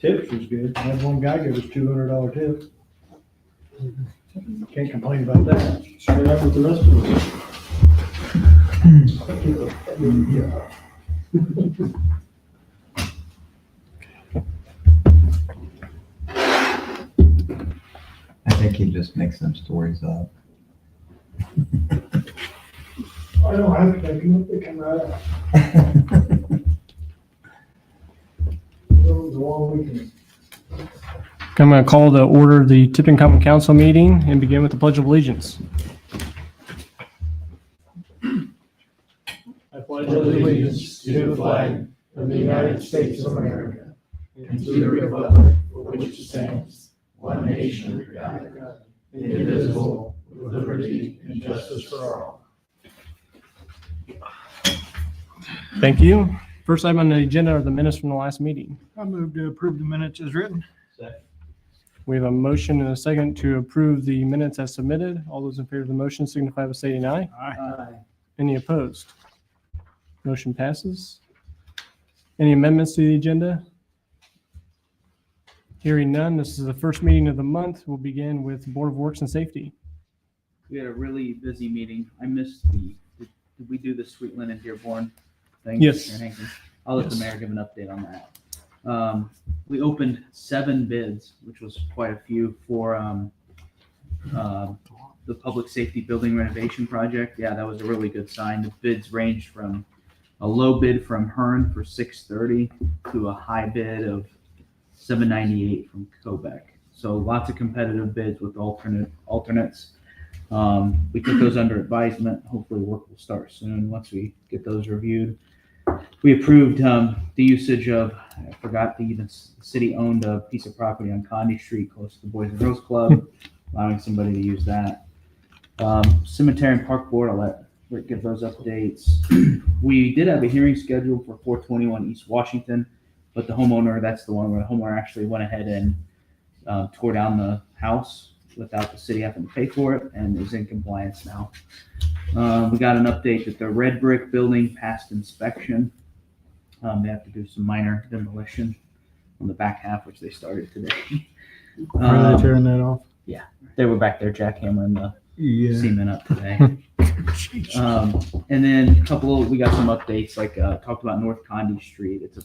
Tips was good. I had one guy give us $200 tip. Can't complain about that. Share that with the rest of us. I think he just makes some stories up. I don't have to take them, they come right out. It was a long weekend. I'm going to call to order the Tipton Common Council meeting and begin with the Pledge of Allegiance. I pledge Allegiance to the flag of the United States of America and to the republic for which it stands, one nation under God, indivisible, with liberty and justice for all. Thank you. First item on the agenda are the minutes from the last meeting. I move to approve the minutes as written. We have a motion and a second to approve the minutes as submitted. All those in favor of the motion signify by stating aye. Aye. Any opposed? Motion passes. Any amendments to the agenda? Hearing none, this is the first meeting of the month. We'll begin with Board of Works and Safety. We had a really busy meeting. I missed did we do the Sweet Linen Dearborn thing? Yes. Mayor Hankins? I'll let the Yes. mayor give an update on that. We opened 7 bids, which was quite a few for the public safety building renovation project. Yeah, that was a really good sign. The bids ranged from a low bid from Hearn for $630 to a high bid of $798 from Kobeck. So lots of competitive bids with alternates. We took those under advisement. Hopefully work will start soon once we get those reviewed. We approved the usage of, I forgot the city owned a piece of property on Condy Street close to the Boys and Girls Club, allowing somebody to use that. Cemetery and Park Board, I'll let Rick give those updates. We did have a hearing scheduled for 421 East Washington, but the homeowner, that's the one where the homeowner actually went ahead and tore down the house without the city having to pay for it and is in compliance now. We got an update that the red brick building passed inspection. They have to do some minor demolition on the back half, which they started today. Are they tearing that off? They were back there jackhammering the Yeah. cement up today. And then we got some updates, like talked about North Condy Street. It's a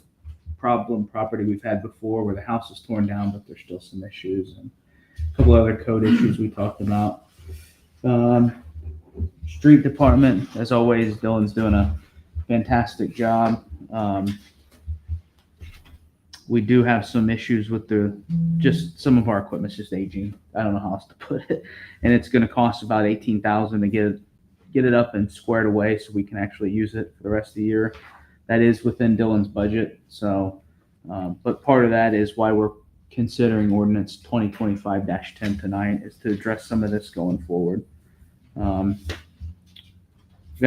problem property we've had before where the house was torn down, but there's still some issues, and a couple other code issues we talked about. Street department, as always, Dylan's doing a fantastic job. We do have some issues with just some of our equipment's just aging. I don't know how else to put it, and it's going to cost about $18,000 to get it up and squared away so we can actually use it for the rest of the year. That is within Dylan's budget. So, but part of that is why we're considering ordinance 2025-10 tonight, is to address some of this going forward. We got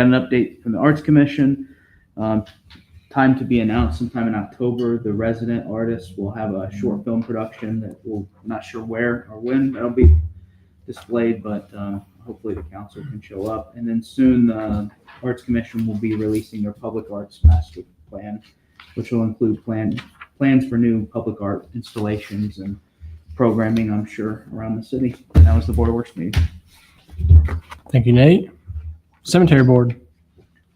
an update from the Arts Commission. Time to be announced sometime in October. The resident artist will have a short film production that we're not sure where or when that'll be displayed, but hopefully the council can show up. And then soon the Arts Commission will be releasing their public arts master plan, which will include plans for new public art installations and programming, I'm sure, around the city. And that was the Board of Works meeting. Thank you, Nate. Cemetery Board.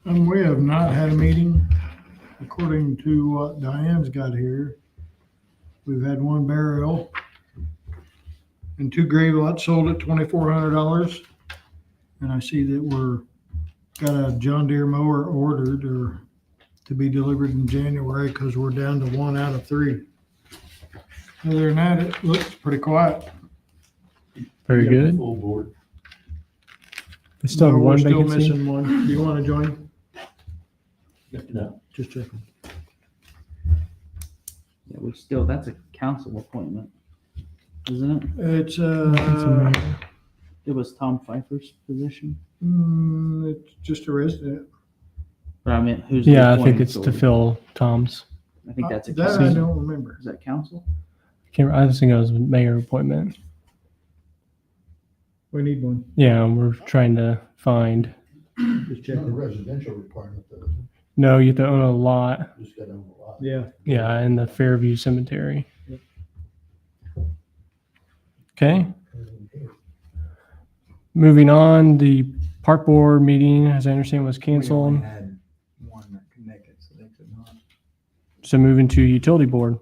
We have not had a meeting. According to what Diane's got here, we've had 1 burial and 2 grave lots sold at $2,400. And I see that got a John Deere mower ordered or to be delivered in January because we're down to 1 out of 3. Other than that, it looks pretty quiet. Very We got the good. Full board. We still have No, we're one still vacancy. missing one. Do you want to join? No. Just checking. Yeah, that's a council appointment, isn't it? It's It was Tom Pfeiffer's position. it's just a resident. But I mean, who's the Yeah, I think appointing it's to authority? fill Tom's. I think that's a That I council. don't remember. Is that council? I just think it was a mayor appointment. We need one. Yeah, we're trying to find. Just It's not a checking. residential requirement, though, is it? No, you have to own a lot. Just got to own a lot. Yeah. Yeah, in the Fairview Cemetery. Okay. Moving on, the park board meeting, as I understand, was We canceled. only had one that could make it, so they could not. So moving to utility board.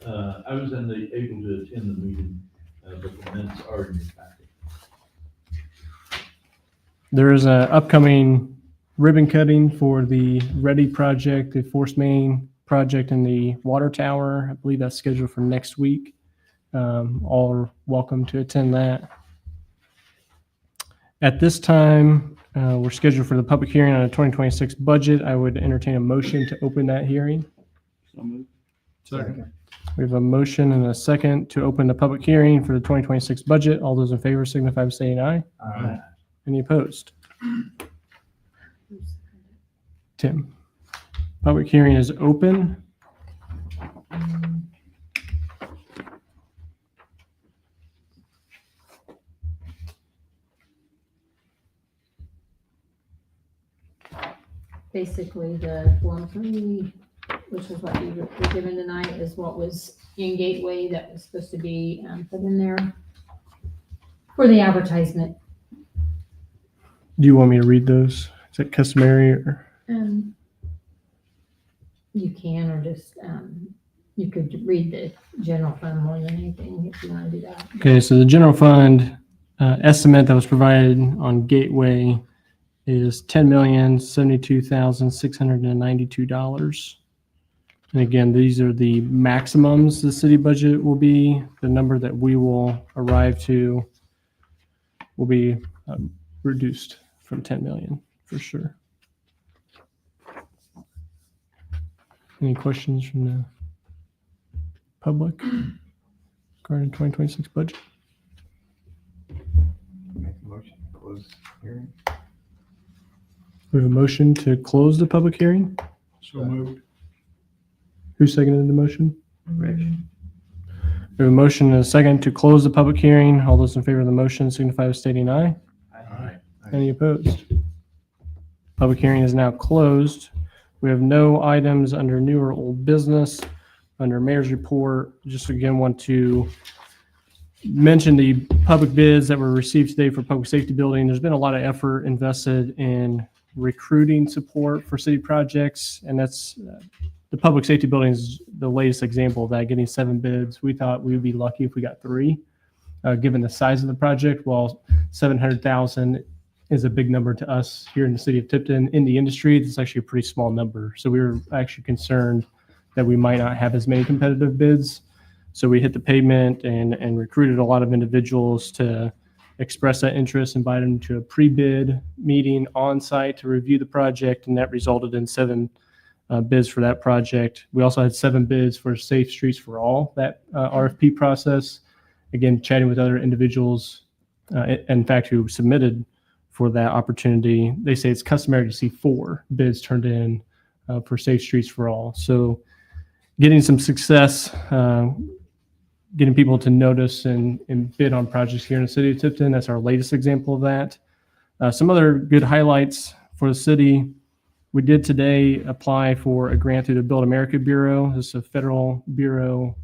I was able to attend the meeting, but the minutes are in your packet. There is an upcoming ribbon cutting for the Ready project, the force main project in the water tower. I believe that's scheduled for next week. All are welcome to attend that. At this time, we're scheduled for the public hearing on the 2026 budget. I would entertain a motion to open that hearing. So moved. Second. We have a motion and a second to open the public hearing for the 2026 budget. All those in favor signify by saying aye. Any opposed? Tim. Public hearing is open. Basically, the Form 3, which is what you were given tonight, is what was in Gateway that was supposed to be put in there for the advertisement. Do you want me to read those? Is it customary or? You can, or just, you could read the general fund more than anything if you want to do that. Okay, so the general fund estimate that was provided on Gateway is $10,072,692. And again, these are the maximums the city budget will be. The number that we will arrive to will be reduced from 10 million for sure. Any questions from the public regarding 2026 budget? Make a motion to close hearing. We have a motion to close the public hearing. So moved. Who seconded the motion? Rich. We have a motion and a second to close the public hearing. All those in favor of the motion signify by stating aye. Aye. Any opposed? Public hearing is now closed. We have no items under new or old business. Under mayor's report, just again want to mention the public bids that were received today for public safety building. There's been a lot of effort invested in recruiting support for city projects, and that's the public safety building is the latest example of that, getting 7 bids. We thought we would be lucky if we got 3, given the size of the project. While 700,000 is a big number to us here in the city of Tipton. In the industry, it's actually a pretty small number. So we were actually concerned that we might not have as many competitive bids. So we hit the pavement and recruited a lot of individuals to express that interest, invite them to a pre-bid meeting on site to review the project, and that resulted in 7 bids for that project. We also had 7 bids for Safe Streets for All, that RFP process. Again, chatting with other individuals, in fact, who submitted for that opportunity. They say it's customary to see 4 bids turned in for Safe Streets for All. So getting some success, getting people to notice and bid on projects here in the city of Tipton. That's our latest example of that. Some other good highlights for the city. We did today apply for a grant through the Build America Bureau. This is a federal bureau.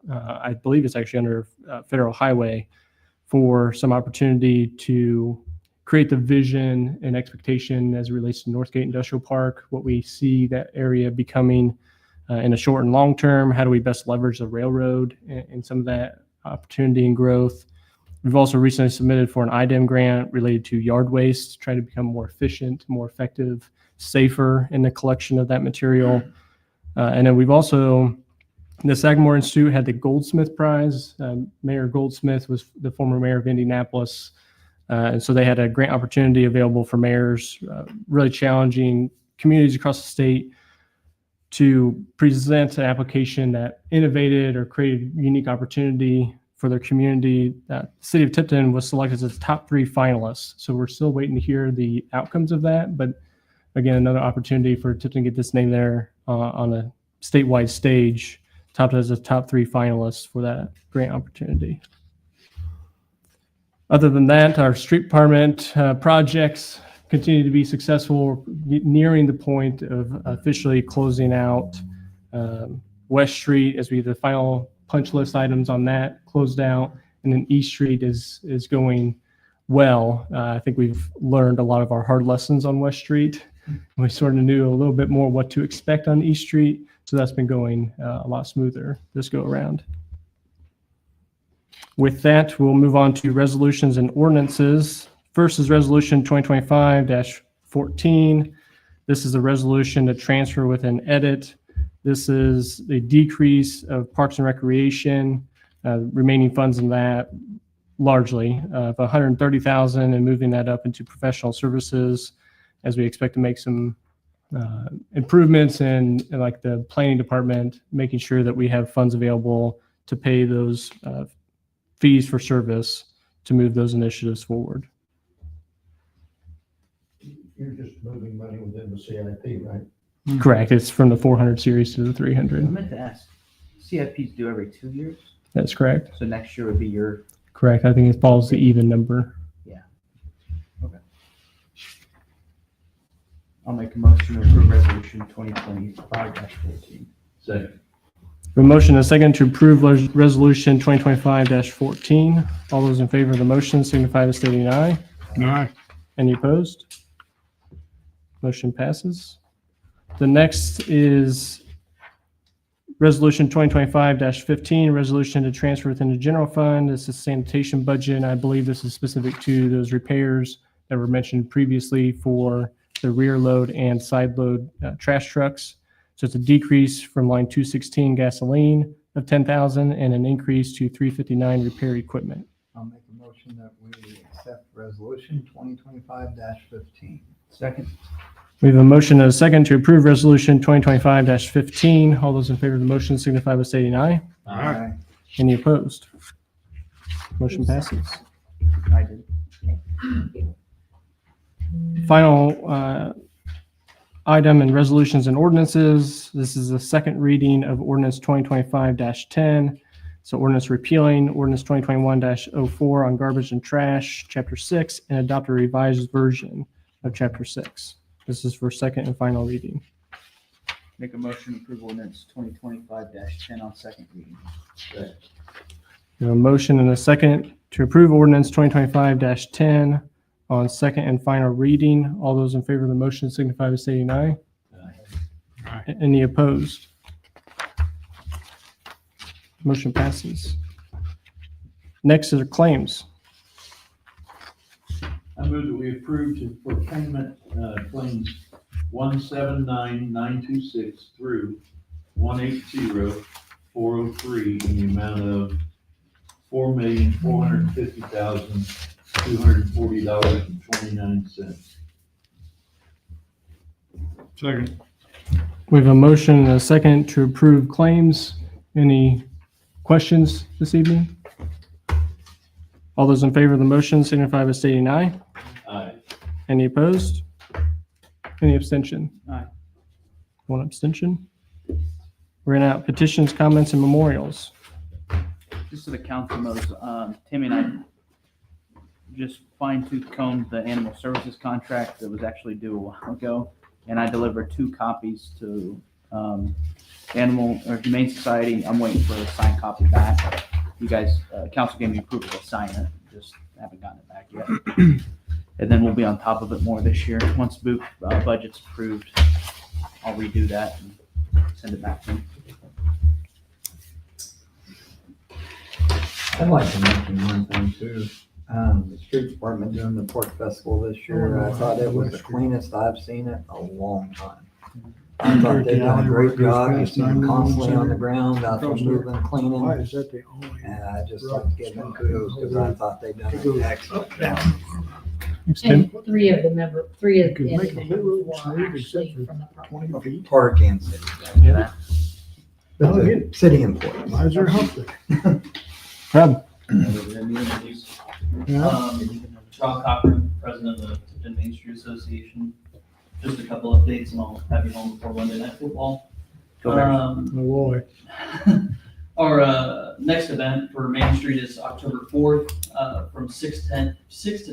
I believe it's actually under federal highway, for some opportunity to create the vision and expectation as it relates to Northgate Industrial Park, what we see that area becoming in the short and long term. How do we best leverage the railroad and some of that opportunity and growth? We've also recently submitted for an IDEM grant related to yard waste, trying to become more efficient, more effective, safer in the collection of that material. And then we've also, the Sagamore Institute had the Goldsmith Prize. Mayor Goldsmith was the former mayor of Indianapolis. And so they had a grant opportunity available for mayors, really challenging communities across the state to present an application that innovated or created unique opportunity for their community. The city of Tipton was selected as top 3 finalists. So we're still waiting to hear the outcomes of that. But again, another opportunity for Tipton to get this name there on a statewide stage, topped as a top 3 finalists for that grant opportunity. Other than that, our street department projects continue to be successful. We're nearing the point of officially closing out West Street as we have the final punch list items on that closed out. And then East Street is going well. I think we've learned a lot of our hard lessons on West Street. We sort of knew a little bit more what to expect on East Street. So that's been going a lot smoother this go around. With that, we'll move on to resolutions and ordinances. First is Resolution 2025-14. This is a resolution to transfer with an edit. This is a decrease of Parks and Recreation, remaining funds in that largely of $130,000 and moving that up into professional services as we expect to make some improvements in like the planning department, making sure that we have funds available to pay those fees for service to move those initiatives forward. You're just moving money within the CIP, right? Correct. It's from the 400 series to the I 300. meant to ask, CIPs do every 2 years, That's correct. so next year would be your, Correct. I think it follows the even number. I'll make a motion to approve resolution 2025-14. Second. A motion and a second to approve resolution 2025-14. All those in favor of the motion signify by stating aye. Aye. Any opposed? Motion passes. The next is resolution 2025-15, resolution to transfer within the general fund. This is sanitation budget, and I believe this is specific to those repairs that were mentioned previously for the rear load and side load trash trucks. So it's a decrease from line 216 gasoline of 10,000 and an increase to 359 repair equipment. I'll make a motion that we accept resolution 2025-15. Second. We have a motion and a second to approve resolution 2025-15. All those in favor of the motion signify by stating aye. Aye. Any opposed? Motion passes. I did. Final item in resolutions and ordinances. This is the second reading of ordinance 2025-10. So ordinance repealing ordinance 2021-04 on garbage and trash, chapter 6, and adopt a revised version of chapter 6. This is for second and final reading. Make a motion to approve ordinance 2025-10 on second reading. We have a motion and a second to approve ordinance 2025-10 on second and final reading. All those in favor of the motion signify by stating aye. Any opposed? Motion passes. Next is claims. I move that we approve for payment, claims 179926 through 180403 in the amount of $4,450,240.29. Second. We have a motion and a second to approve claims. Any questions this evening? All those in favor of the motion signify by stating aye. Aye. Any opposed? Any abstention? Aye. One abstention. We're in out petitions, comments, and memorials. Just so the council knows, Timmy and I just fine-tooth combed the animal services contract that was actually due a while ago, and I delivered 2 copies to Animal or Humane Society. I'm waiting for a signed copy back. You guys, council gave me approval to sign it, just haven't gotten it back yet. And then we'll be on top of it more this year. Once budget's approved, I'll redo that and send it back to them. I'd like to mention one thing too. The street department doing the pork festival this year, I thought it was the cleanest I've seen it in a long time. I thought they done a great job. You see them constantly on the ground, out there moving, Why cleaning. is that the only? And I just like to give them kudos because I thought they done an excellent job. Thanks, Tim. And 3 of the Could make a whole road were smooth actually except from the for property. 20 feet. Park and city. Yeah. I'll But get the city employees. Why is there help there? Rob, Yeah. Rob Cochran, president of the Tipton Main Street Association. Just a couple updates and I'll have you home before Monday Night Football. Go Bears. Oh, boy. Our next event for Main Street is October 4th from 6 to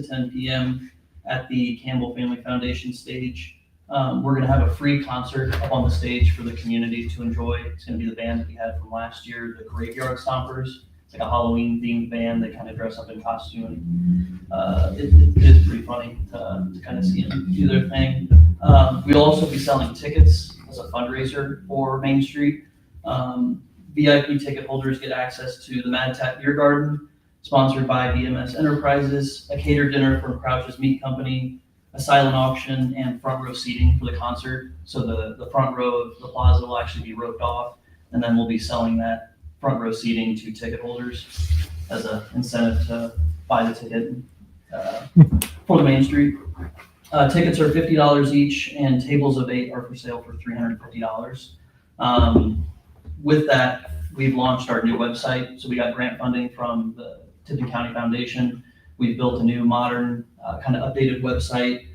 10 p.m. at the Campbell Family Foundation stage. We're going to have a free concert up on the stage for the community to enjoy. It's going to be the band that we had from last year, the Graveyard Stompers. It's like a Halloween themed band. They kind of dress up in costume. It is pretty funny to kind of see them do their thing. We'll also be selling tickets as a fundraiser for Main Street. VIP ticket holders get access to the Mad Tap Beer Garden, sponsored by VMS Enterprises, a catered dinner from Crouch's Meat Company, a silent auction, and front row seating for the concert. So the front row of the plaza will actually be roped off, and then we'll be selling that front row seating to ticket holders as an incentive to buy the ticket for the Main Street. Tickets are $50 each, and tables of 8 are for sale for $350. With that, we've launched our new website. So we got grant funding from the Tipton County Foundation. We've built a new modern, kind of updated website.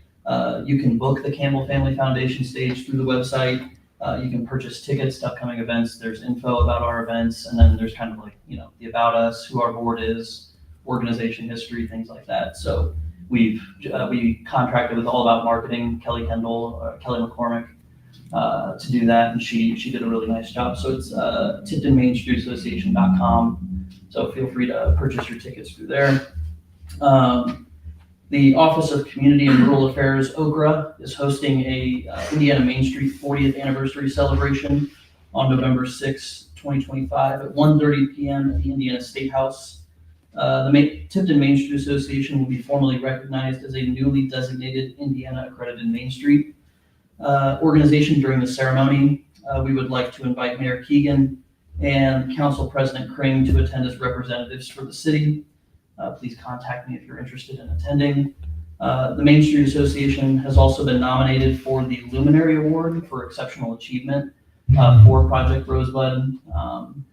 You can book the Campbell Family Foundation stage through the website. You can purchase tickets to upcoming events. There's info about our events, and then there's kind of like, the about us, who our board is, organization history, things like that. So we contracted with All About Marketing, Kelly McCormick, to do that, and she did a really nice job. So it's TiptonMainStreetAssociation.com. So feel free to purchase your tickets through there. The Office of Community and Rural Affairs, OCRA, is hosting a Indiana Main Street 40th anniversary celebration on November 6, 2025 at 1:30 p.m. at the Indiana State House. The Tipton Main Street Association will be formally recognized as a newly designated Indiana accredited Main Street organization during the ceremony. We would like to invite Mayor Keegan and Council President Kring to attend as representatives for the city. Please contact me if you're interested in attending. The Main Street Association has also been nominated for the Luminary Award for Exceptional Achievement for Project Rosebud.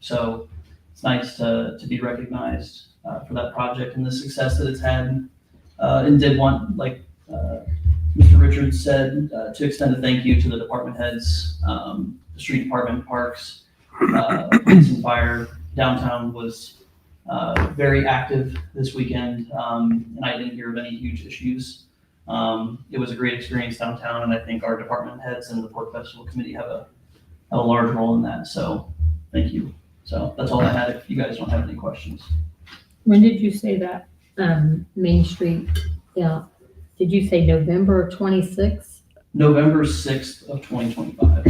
So it's nice to be recognized for that project and the success that it's had. And did want, like Mr. Richards said, to extend a thank you to the department heads, the street department, parks, police and fire. Downtown was very active this weekend, and I didn't hear of any huge issues. It was a great experience downtown, and I think our department heads and the Pork Festival Committee have a large role in that. So thank you. So that's all I had. If you guys don't have any questions. When did you say that, Main Street? Yeah. Did you say November 26th? November 6th of 2025.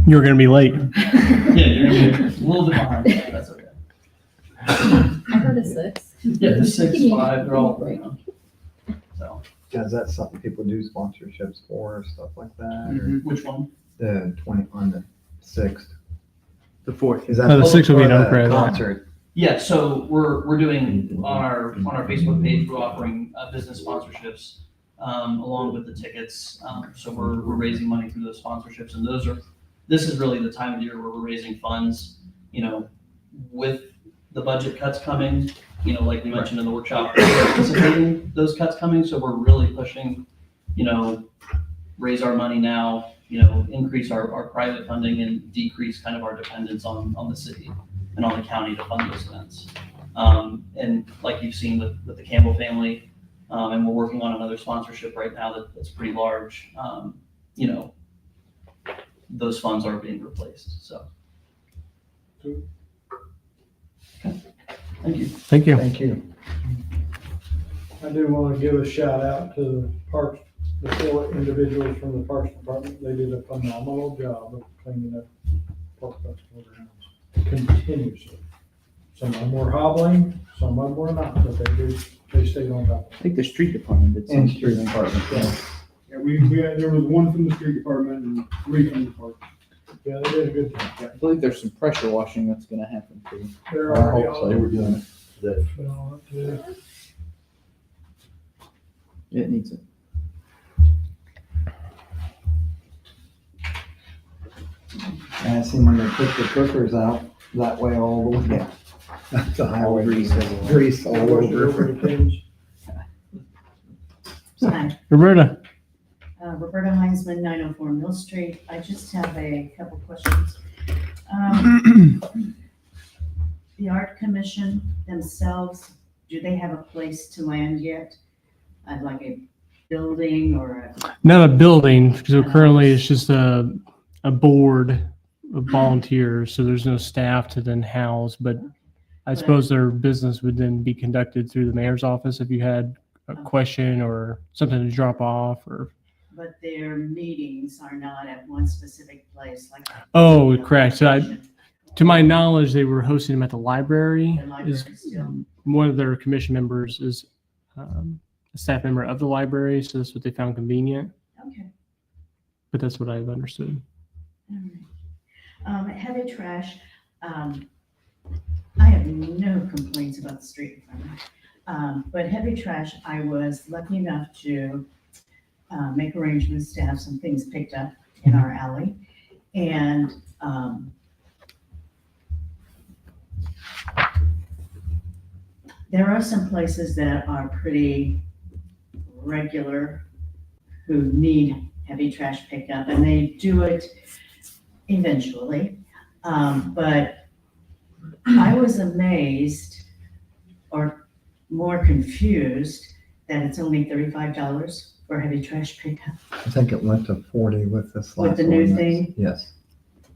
You're going to be late. Yeah, you're gonna be a little bit behind. But that's okay. I heard a 6. Yeah, the 6, 5, they're all, So, Is that something people do sponsorships for, stuff like that? Or which one? the 20 on the 6th? The 4th. Is that The 6th will be for no the credit. concert? Yeah, so we're doing on our Facebook page, we're offering business sponsorships along with the tickets. So we're raising money through those sponsorships, and this is really the time of year where we're raising funds, with the budget cuts coming, like we mentioned in the workshop, we're anticipating those cuts coming. So we're really pushing, raise our money now, increase our private funding and decrease kind of our dependence on the city and on the county to fund those events. And like you've seen with the Campbell family, and we're working on another sponsorship right now that's pretty large, those funds are being replaced, so. Okay. Thank you. Thank you. Thank you. I do want to give a shout out to the parks, the 4 individuals from the Parks Department. They did a phenomenal job of cleaning up Park Festival grounds continuously. Some of them were hobbling, some of them were not, but they stayed on top. I think the street department did And some. street department, yeah. Yeah, we had, there was 1 from the street department and 3 from the park. Yeah, they did a good job. I believe there's some pressure washing that's gonna happen too. They're I already hope so. all They were doing it today. been on it too. It needs it. And I seen when they took the cookers out, that way all the way down. The highway grease all Wash it over over. the tins. Hi, Roberta. Roberta Heinzman, 904 Mill Street. I just have a couple questions. The Art Commission themselves, do they have a place to land yet? Like a building or a, Not a building, because currently it's just a board volunteers, so there's no staff to then house, but I suppose their business would then be conducted through the mayor's office if you had a question or something to drop off or. But their meetings are not at one specific place like. Oh, correct. So to my knowledge, they were hosting them at the library. The library Is still. one of their commission members is a staff member of the library, so that's what they found convenient. Okay. But that's what I've understood. All right. Heavy trash, I have no complaints about the street department. But heavy trash, I was lucky enough to make arrangements to have some things picked up in our alley. And there are some places that are pretty regular who need heavy trash pickup, and they do it eventually. But I was amazed or more confused that it's only $35 for heavy trash pickup. I think it went to 40 with this last With the new ordinance. thing? Yes.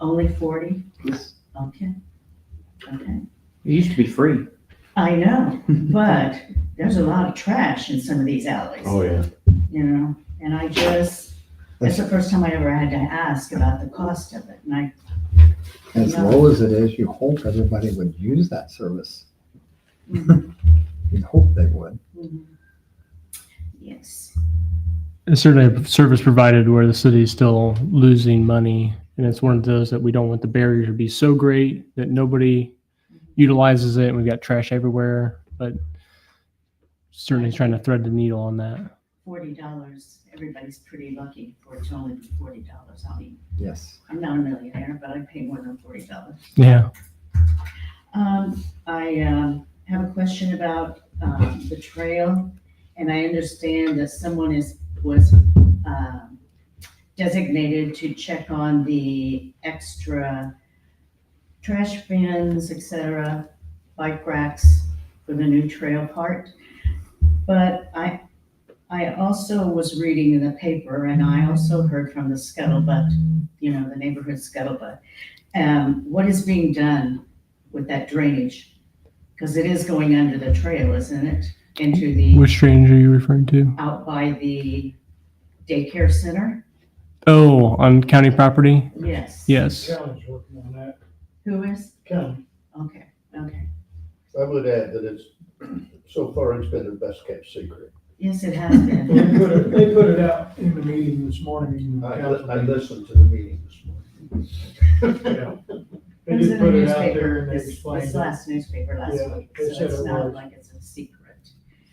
Only 40? Yes. Okay. Okay. It used to be free. I know, but there's a lot of trash in some of these alleys. Oh, yeah. You know, and that's the first time I ever had to ask about the cost of it. And As low as it is, you hope everybody would use that service. Mhm. You'd hope they would. Mhm. Yes. It's certainly a service provided where the city is still losing money. And it's one of those that we don't want the barrier to be so great that nobody utilizes it and we've got trash everywhere, but certainly trying to thread the needle on that. $40, everybody's pretty lucky for it to only be $40. I mean, Yes. I'm not a millionaire, but I pay more than $40. Yeah. I have a question about the trail, and I understand that someone was designated to check on the extra trash bins, etc., bike racks for the new trail part. But I also was reading in the paper, and I also heard from the scuttlebutt, the neighborhood scuttlebutt, what is being done with that drainage? Because it is going under the trail, isn't it? Into the, Which drainage are you referring to? out by the daycare center? Oh, on county property? Yes. Yes. County's working on that. Who is? County. Okay, okay. I would add that it's, so far it's been the best kept secret. Yes, it has been. They put it out in the meeting this morning. in the council I meeting. listened to the meeting this morning. Yeah. They It was did in the put it out there newspaper, and they this explained it. last newspaper last Yeah, week, they so said it's it not was. like it's a secret.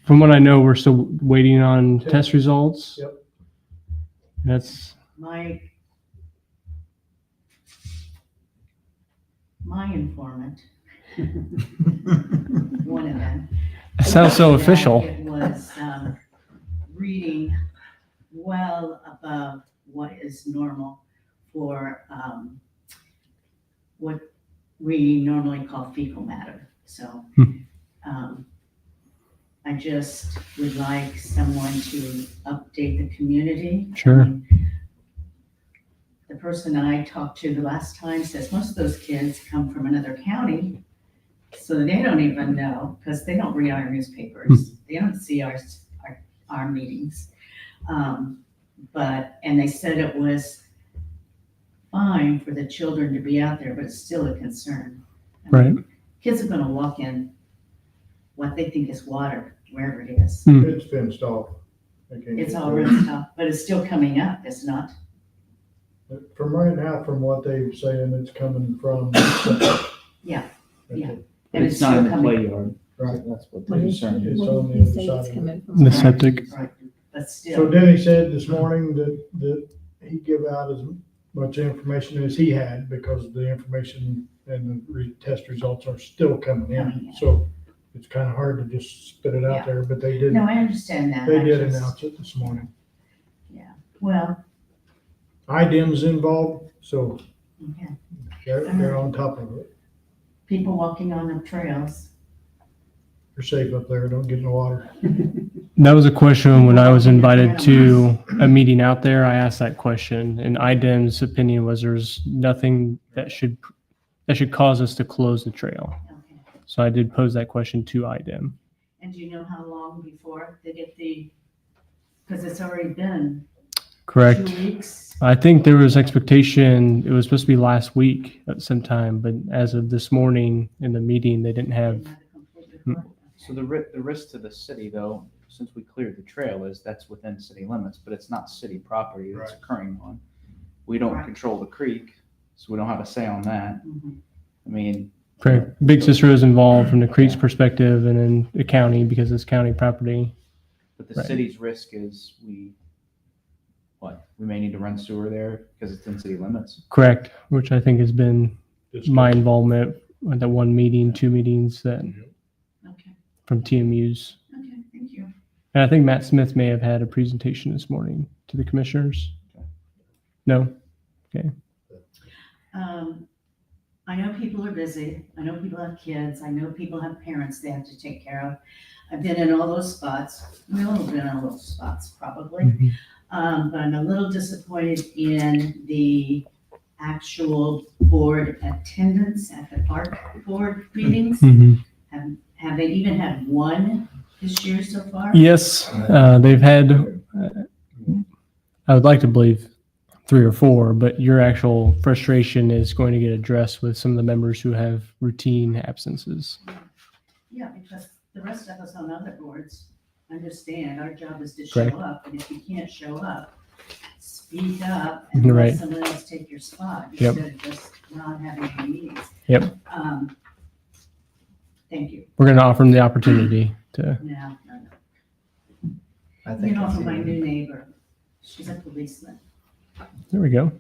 From what I know, we're still waiting on test results. Yep. That's, My informant, one of them. it sounds so that official. It was reading well above what is normal for what we normally call fecal matter. So I just would like someone to update the community. Sure. The person I talked to the last time says most of those kids come from another county, so they don't even know, because they don't read our newspapers. They don't see our meetings. And they said it was fine for the children to be out there, but it's still a concern. I mean, kids are gonna walk in what they think is water, wherever it is. It's fenced off. They can't It's get all through. rinsed off, but it's still coming up, it's not? From right now, from what they're saying, it's coming from. Yeah, That's yeah. it. And It's not still in the coming. play yard. Right. That's what the concern is. It's on the You other say side it's of it. coming from. The septic. Right, but So still, Denny said this morning that he'd give out as much information as he had, because the information and the test results are still coming Coming in. in. So it's kind of hard to just spit it Yeah. out there, but they did, no, I understand that. they I did just- announce it this morning. Well, IDEM's involved, so okay. they're on top of it. People walking on the trails. They're safe up there, don't get in the water. That was a question when I was invited to a meeting out there. I asked that question, and IDEM's opinion was there's nothing that should cause us to close the trail. Okay. So I did pose that question to IDEM. And do you know how long before they get because it's already been Correct. 2 weeks? I think there was expectation, it was supposed to be last week at some time, but as of this morning in the meeting, they didn't have, Didn't have a complete report? So the risk to the city though, since we cleared the trail, is that's within city limits, but it's not city property that's occurring on. We don't Right. control the creek, so we don't have a say on that. Mhm. I mean, correct, Big Sister is involved from the creek's perspective and then the county because it's county property. but the Right. city's risk is we may need to run sewer there because it's in city limits. Correct, which I think has been my involvement at that one meeting, 2 meetings that Okay, from TMUs. okay, thank you. And I think Matt Smith may have had a presentation this morning to the commissioners. No? I know people are busy. I know people have kids. I know people have parents they have to take care of. I've been in all those spots. We all have been in all those spots, probably. Mhm. But I'm a little disappointed in the actual board attendance at the park board meetings. Mhm. Have they even had one this year so far? Yes, they've had, I would like to believe 3 or 4, but your actual frustration is going to get addressed with some of the members who have routine absences. Yeah, because the rest of us on other boards understand our job is to Correct. show up, and if you can't show up, speak up and Right. let someone else take your spot Yep. instead of just not having any meetings. Yep. Thank you. We're going to offer them the opportunity to, No. I You think know, I for see my it. new neighbor, she's a policeman. there we go.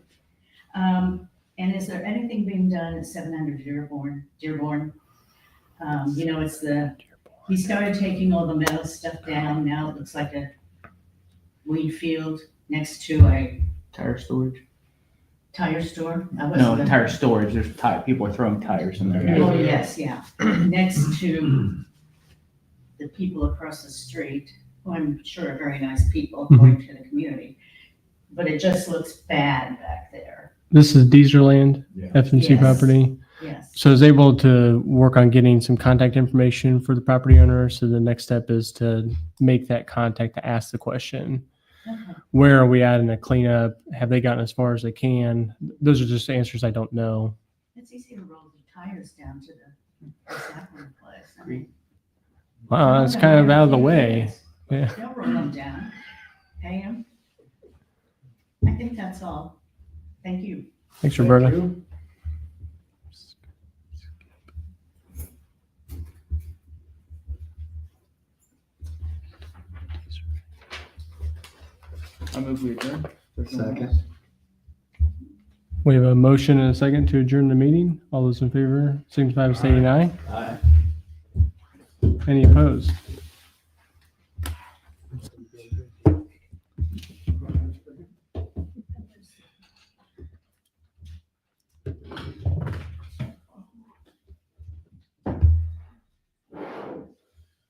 And is there anything being done at 700 Dearborn? He started taking all the metal stuff down. Now it looks like a weed field next to a Tire storage? tire store. No, tire storage. There's people are throwing tires in there. Oh, yes, yeah. Next to the people across the street, who I'm sure are very nice people according to the community. But it just looks bad back there. This is Deezerland, Yeah. FMC Yes. property. Yes. So I was able to work on getting some contact information for the property owner. So the next step is to make that contact to ask the question. Okay. Where are we at in the cleanup? Have they gotten as far as they can? Those are just answers I don't know. It's easy to roll the tires down to the recycling place. I mean, Wow, that's kind of out of the way. Yeah. They'll roll them down, pay them. I think that's all. Thank you. Thanks, Roberta. I move we adjourn. Second. We have a motion and a second to adjourn the meeting. All those in favor, signify by stating aye. Aye. Any opposed?